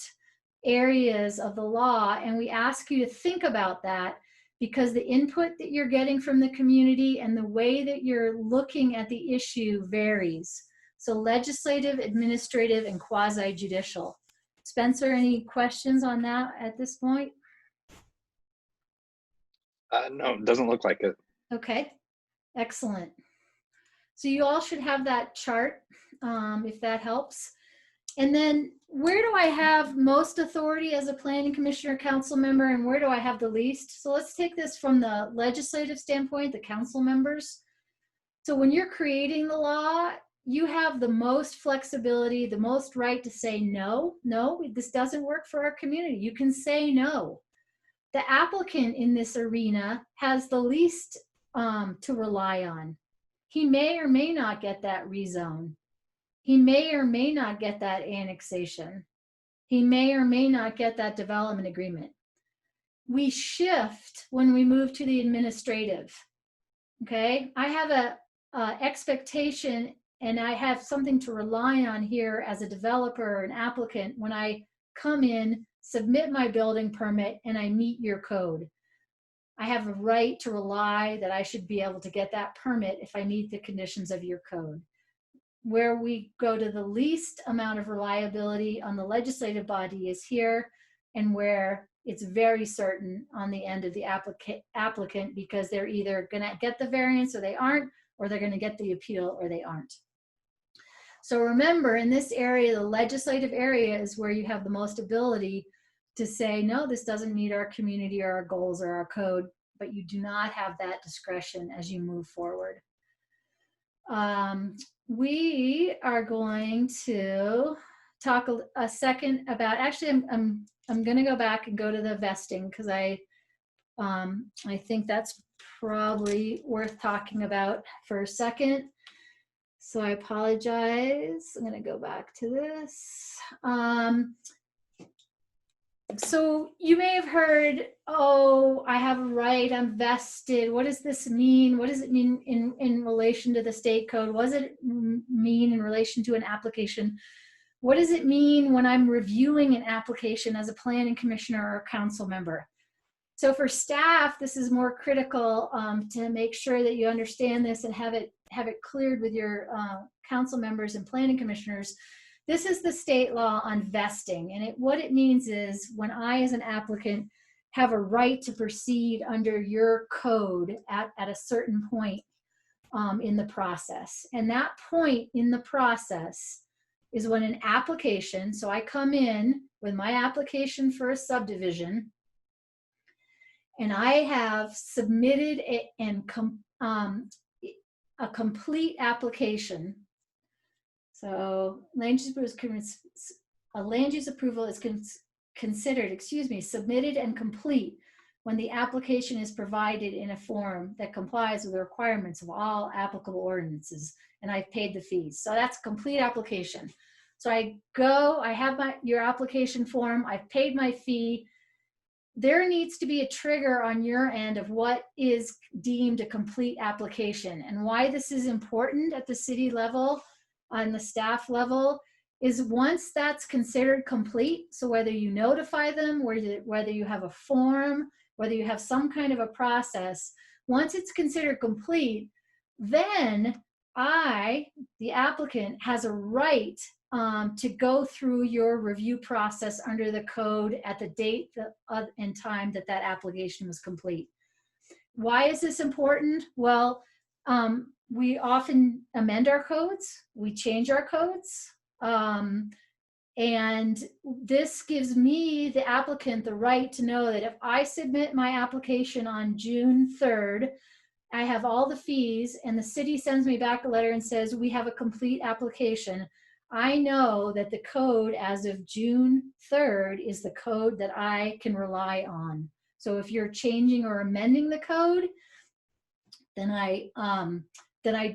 areas of the law, and we ask you to think about that because the input that you're getting from the community and the way that you're looking at the issue varies. So legislative, administrative, and quasi-judicial. Spencer, any questions on that at this point? No, it doesn't look like it. Okay, excellent. So you all should have that chart, if that helps. And then where do I have most authority as a planning commissioner, council member, and where do I have the least? So let's take this from the legislative standpoint, the council members. So when you're creating the law, you have the most flexibility, the most right to say no, this doesn't work for our community. You can say no. The applicant in this arena has the least to rely on. He may or may not get that rezone. He may or may not get that annexation. He may or may not get that development agreement. We shift when we move to the administrative. Okay, I have a expectation and I have something to rely on here as a developer or an applicant when I come in, submit my building permit, and I meet your code. I have a right to rely that I should be able to get that permit if I meet the conditions of your code. Where we go to the least amount of reliability on the legislative body is here, and where it's very certain on the end of the applicant because they're either going to get the variance or they aren't, or they're going to get the appeal or they aren't. So remember, in this area, the legislative area is where you have the most ability to say, no, this doesn't meet our community or our goals or our code, but you do not have that discretion as you move forward. We are going to talk a second about, actually, I'm going to go back and go to the vesting, because I think that's probably worth talking about for a second. So I apologize. I'm going to go back to this. So you may have heard, oh, I have a right, I'm vested. What does this mean? What does it mean in relation to the state code? What does it mean in relation to an application? What does it mean when I'm reviewing an application as a planning commissioner or a council member? So for staff, this is more critical to make sure that you understand this and have it cleared with your council members and planning commissioners. This is the state law on vesting, and what it means is when I, as an applicant, have a right to proceed under your code at a certain point in the process. And that point in the process is when an application, so I come in with my application for a subdivision, and I have submitted a complete application. So a land use approval is considered, submitted and complete when the application is provided in a form that complies with the requirements of all applicable ordinances, and I've paid the fees. So that's a complete application. So I have your application form, I've paid my fee. There needs to be a trigger on your end of what is deemed a complete application. And why this is important at the city level, on the staff level, is once that's considered complete, so whether you notify them, whether you have a form, whether you have some kind of a process, once it's considered complete, then the applicant, has a right to go through your review process under the code at the date and time that application was complete. Why is this important? Well, we often amend our codes, we change our codes, and this gives me, the applicant, the right to know that if I submit my application on June 3rd, I have all the fees, and the city sends me back a letter and says, we have a complete application. I know that the code as of June 3rd is the code that I can rely on. So if you're changing or amending the code, then I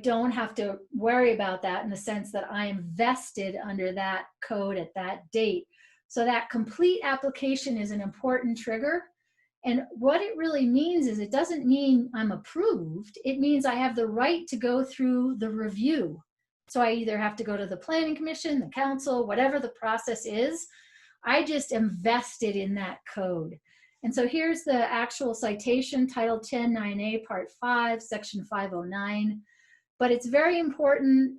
don't have to worry about that, in the sense that I am vested under that code at that date. So that complete application is an important trigger. And what it really means is, it doesn't mean I'm approved. It means I have the right to go through the review. So I either have to go to the planning commission, the council, whatever the process is. I just am vested in that code. And so here's the actual citation, Title 10, 9A, Part 5, Section 509. But it's very important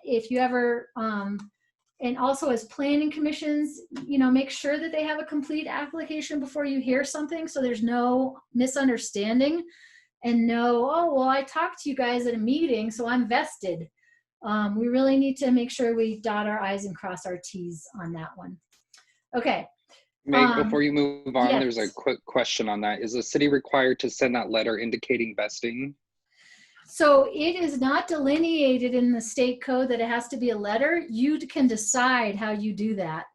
if you ever, and also as planning commissions, make sure that they have a complete application before you hear something, so there's no misunderstanding and no, oh, well, I talked to you guys at a meeting, so I'm vested. We really need to make sure we dot our I's and cross our T's on that one. Okay. Meg, before you move on, yes. There's a quick question on that. Is the city required to send that letter indicating vesting? So it is not delineated in the state code that it has to be a letter. You can decide how you do that.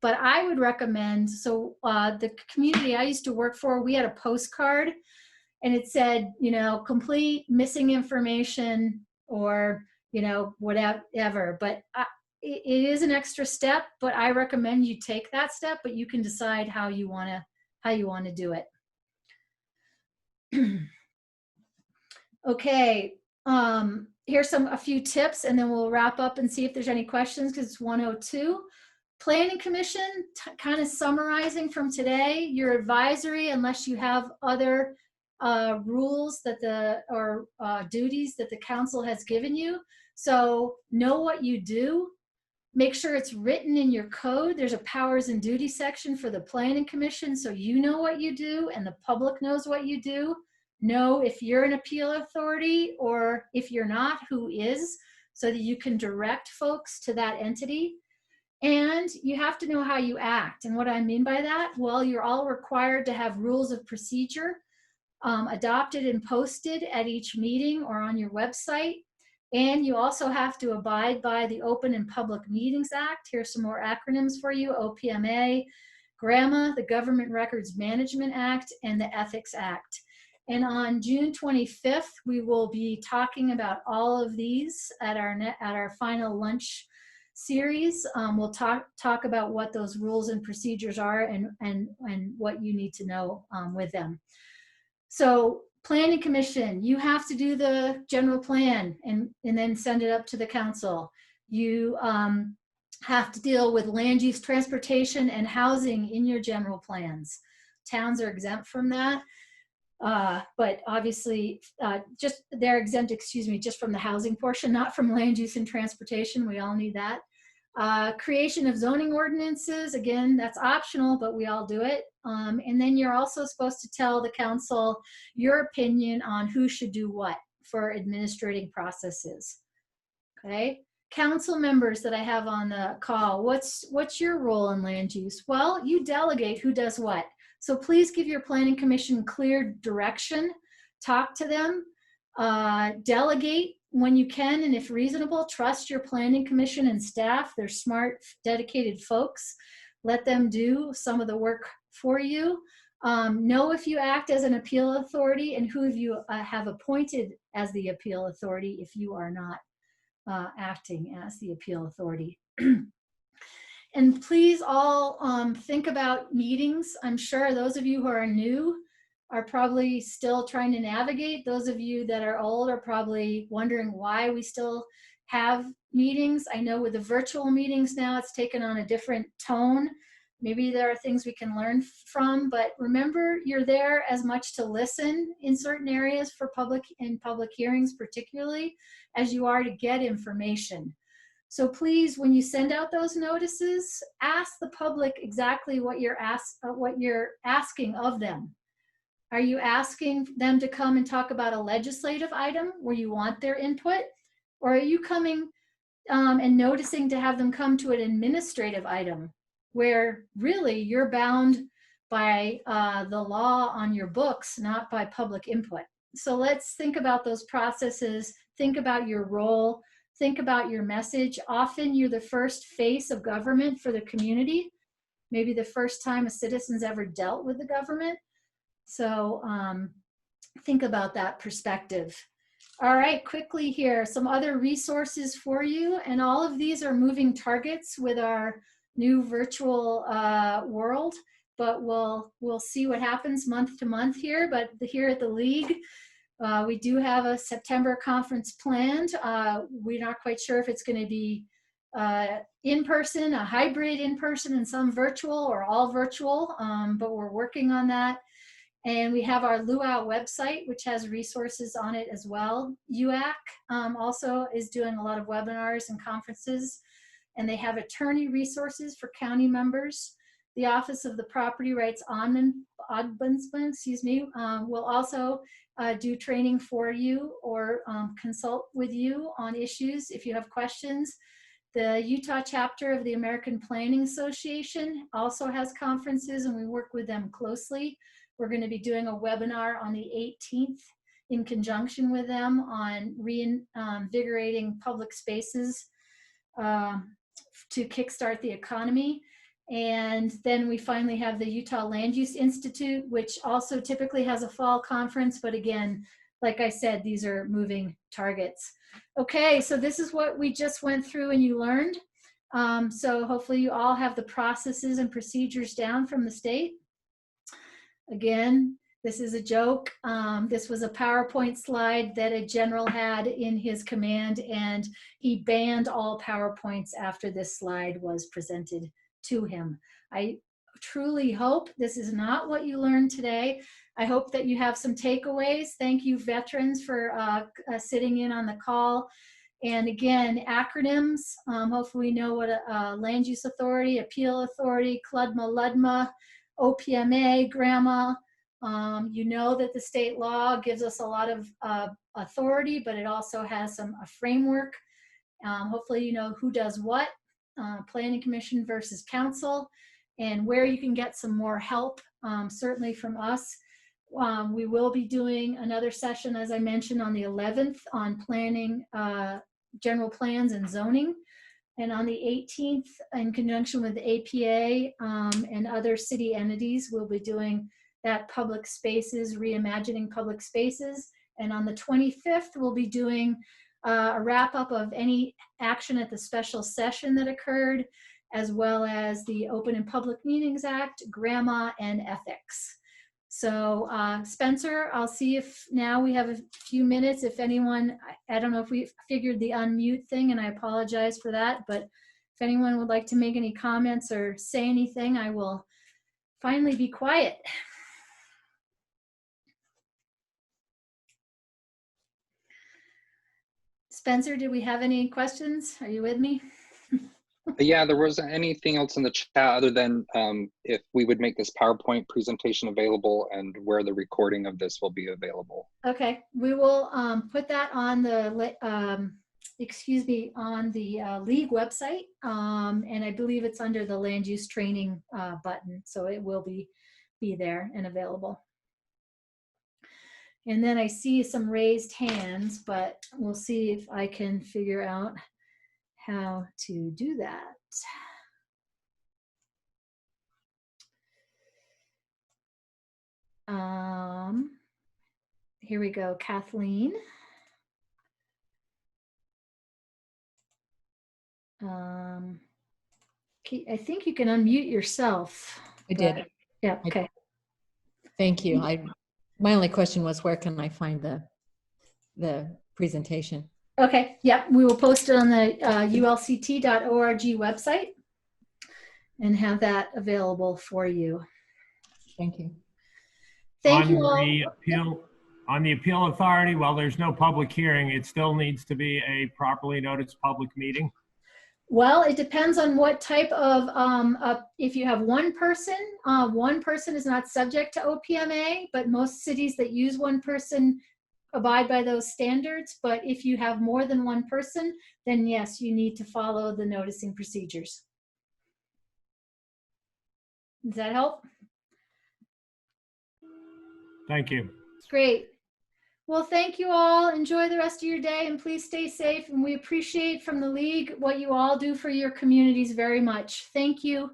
But I would recommend, so the community I used to work for, we had a postcard, and it said, complete, missing information, or, whatever. But it is an extra step, but I recommend you take that step, but you can decide how you want to do it. Okay, here's a few tips, and then we'll wrap up and see if there's any questions, because it's 1:02. Planning Commission, kind of summarizing from today, your advisory, unless you have other rules or duties that the council has given you. So know what you do. Make sure it's written in your code. There's a powers and duties section for the Planning Commission, so you know what you do and the public knows what you do. Know if you're an appeal authority, or if you're not, who is, so that you can direct folks to that entity. And you have to know how you act. And what I mean by that, well, you're all required to have rules of procedure adopted and posted at each meeting or on your website. And you also have to abide by the Open and Public Meetings Act. Here's some more acronyms for you: OPMA, GRAMA, the Government Records Management Act, and the Ethics Act. And on June 25th, we will be talking about all of these at our final lunch series. We'll talk about what those rules and procedures are and what you need to know with them. So planning commission, you have to do the general plan and then send it up to the council. You have to deal with land use, transportation, and housing in your general plans. Towns are exempt from that. But obviously they're exempt, just from the housing portion, not from land use and transportation. We all need that. Creation of zoning ordinances, again, that's optional, but we all do it. And then you're also supposed to tell the council your opinion on who should do what for administrating processes. Okay. Council members that I have on the call, what's your role in land use? Well, you delegate who does what. So please give your planning commission clear direction, talk to them, delegate when you can, and if reasonable, trust your planning commission and staff. They're smart, dedicated folks. Let them do some of the work for you. Know if you act as an appeal authority and who you have appointed as the appeal authority if you are not acting as the appeal authority. And please all think about meetings. I'm sure those of you who are new are probably still trying to navigate. Those of you that are old are probably wondering why we still have meetings. I know with the virtual meetings now, it's taken on a different tone. Maybe there are things we can learn from, but remember, you're there as much to listen in certain areas for public hearings particularly, as you are to get information. So please, when you send out those notices, ask the public exactly what you're asking of them. Are you asking them to come and talk about a legislative item where you want their input? Or are you coming and noticing to have them come to an administrative item where really you're bound by the law on your books, not by public input? So let's think about those processes, think about your role, think about your message. Often you're the first face of government for the community, maybe the first time a citizen's ever dealt with the government. So think about that perspective. All right, quickly here, some other resources for you. And all of these are moving targets with our new virtual world, but we'll see what happens month to month here. But here at the League, we do have a September conference planned. We're not quite sure if it's going to be in person, a hybrid in person, and some virtual, or all virtual, but we're working on that. And we have our Luau website, which has resources on it as well. UAC also is doing a lot of webinars and conferences, and they have attorney resources for county members. The Office of the Property Rights Ombudsman, will also do training for you or consult with you on issues if you have questions. The Utah chapter of the American Planning Association also has conferences, and we work with them closely. We're going to be doing a webinar on the 18th in conjunction with them on reinvigorating public spaces to kickstart the economy. And then we finally have the Utah Land Use Institute, which also typically has a fall conference. But again, like I said, these are moving targets. Okay, so this is what we just went through and you learned. So hopefully you all have the processes and procedures down from the state. Again, this is a joke. This was a PowerPoint slide that a general had in his command, and he banned all PowerPoints after this slide was presented to him. I truly hope this is not what you learned today. I hope that you have some takeaways. Thank you, veterans, for sitting in on the call. And again, acronyms, hopefully we know what a land use authority, appeal authority, CLUDMA, LUDMA, OPMA, GRAMA. You know that the state law gives us a lot of authority, but it also has a framework. Hopefully you know who does what Planning Commission versus Council, and where you can get some more help, certainly from us. We will be doing another session, as I mentioned, on the 11th on planning, general plans and zoning. And on the 18th, in conjunction with the APA and other city entities, we'll be doing that public spaces, reimagining public spaces. And on the 25th, we'll be doing a wrap up of any action at the special session that occurred, as well as the Open and Public Meetings Act, GRAMA, and ethics. So Spencer, I'll see if now we have a few minutes. If anyone, I don't know if we figured the unmute thing, and I apologize for that, but if anyone would like to make any comments or say anything, I will finally be quiet. Spencer, did we have any questions? Are you with me? Yeah, there wasn't anything else in the chat other than if we would make this PowerPoint presentation available and where the recording of this will be available. Okay, we will put that on the on the league website, and I believe it's under the land use training button, so it will be there and available. And then I see some raised hands, but we'll see if I can figure out how to do that. Here we go, Kathleen. I think you can unmute yourself. I did. Yeah, okay. Thank you. My only question was, where can I find the presentation? Okay, yep, we will post it on the ulct.org website and have that available for you. Thank you. Thank you all. On the appeal authority, while there's no public hearing, it still needs to be a properly noticed public meeting. Well, it depends on what type of, if you have one person is not subject to OPMA, but most cities that use one person abide by those standards. But if you have more than one person, then yes, you need to follow the noticing procedures. Does that help? Thank you. Great. Well, thank you all. Enjoy the rest of your day and please stay safe. And we appreciate from the league what you all do for your communities very much. Thank you.